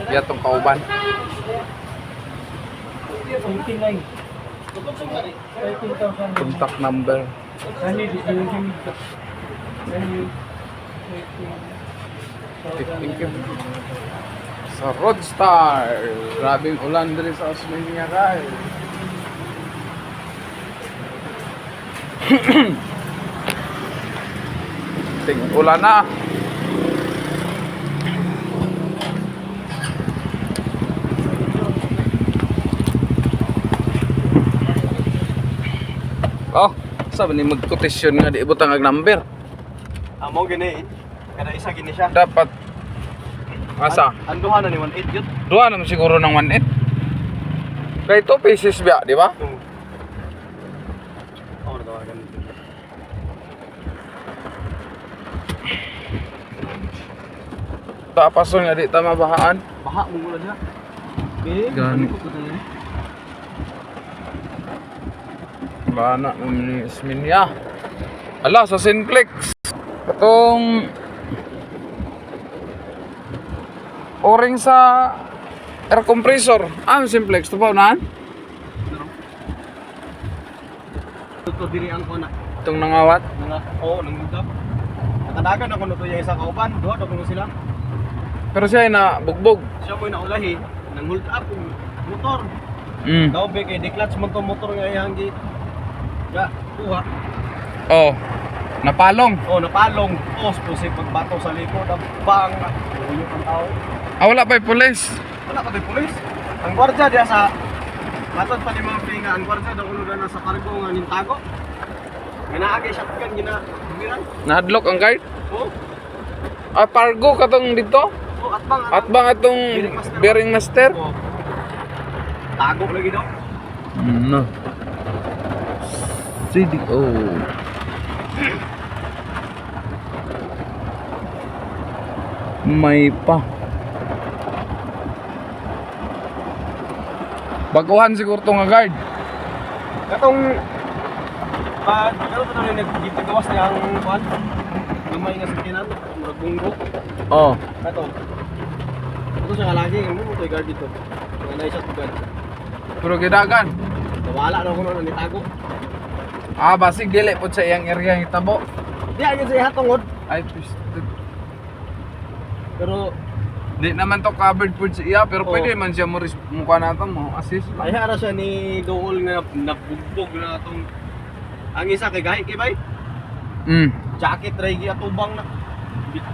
Ya tong kauban. Contact number. Thank you. Sa Roadstar. Grabing ulan diri sa Osmeña guys. Ting ulan na. Oh, sabi ni mag-quotation nga di ibutang ang number. Amo gini. Kada isa gini siya. Dapat asa? Anduhan na ni 18 yun. Duha naman siguro ng 1.8. Kaya ito pieces biya, di ba? Oo, natawagan. Tapason nga di tama bahaan. Baha mo muna niya. Gani. Bana ni Osmeña. Ala sa Sinplex. Katong o-ring sa air compressor. Simplex to pa unahan. Ito diri ang kuna. Itong nangawat. Oo, nangudap. Nakadagan ako nuto yung isa kauban, duha daw kuno sila. Pero siya ay na bugbog. Siya mo naulahi, nang hold up yung motor. Daw be kay di-clutch mo to motor nga iyang gi. Ya, tuwa. Oh. Napalong. Oh, napalong. Post po si pagbato sa likod, bang. Uyo ang tao. Wala pa pulis. Wala ka din pulis. Ang gwardiya diya sa matod pa ni mga pinga, ang gwardiya daw ulo na sa cargo nga nintago. Ginaagay shotgun gina dumiran. Nahadlok ang guard. Oh. Pargo katong dito. Oh, atbang. Atbang atong bearing master. Oh. Tago lagi daw. No. CDO. May pa. Baguhan siguro to nga guard. Katong ano pa rin naggawas niya ang kwan? Gamay nga sakinan, murag bunggo. Oh. Kato. Ito siya lagi, mo mo guard dito. Nga na-shot ko guard. Pero gidagan. Nawala na kuno ni tago. Basig dili pud sa iyang area ng tabo. Di agad sa ihatungod. Ay twisted. Pero Di naman to covered pud sa iya pero Oh. pwede man siya mo mukha nato mo assist ay lang. hara siya ni Dool nga nabugbog na atong ang isa kay gahi kay bay. Mm. Jacket ray gi atubang na. Bit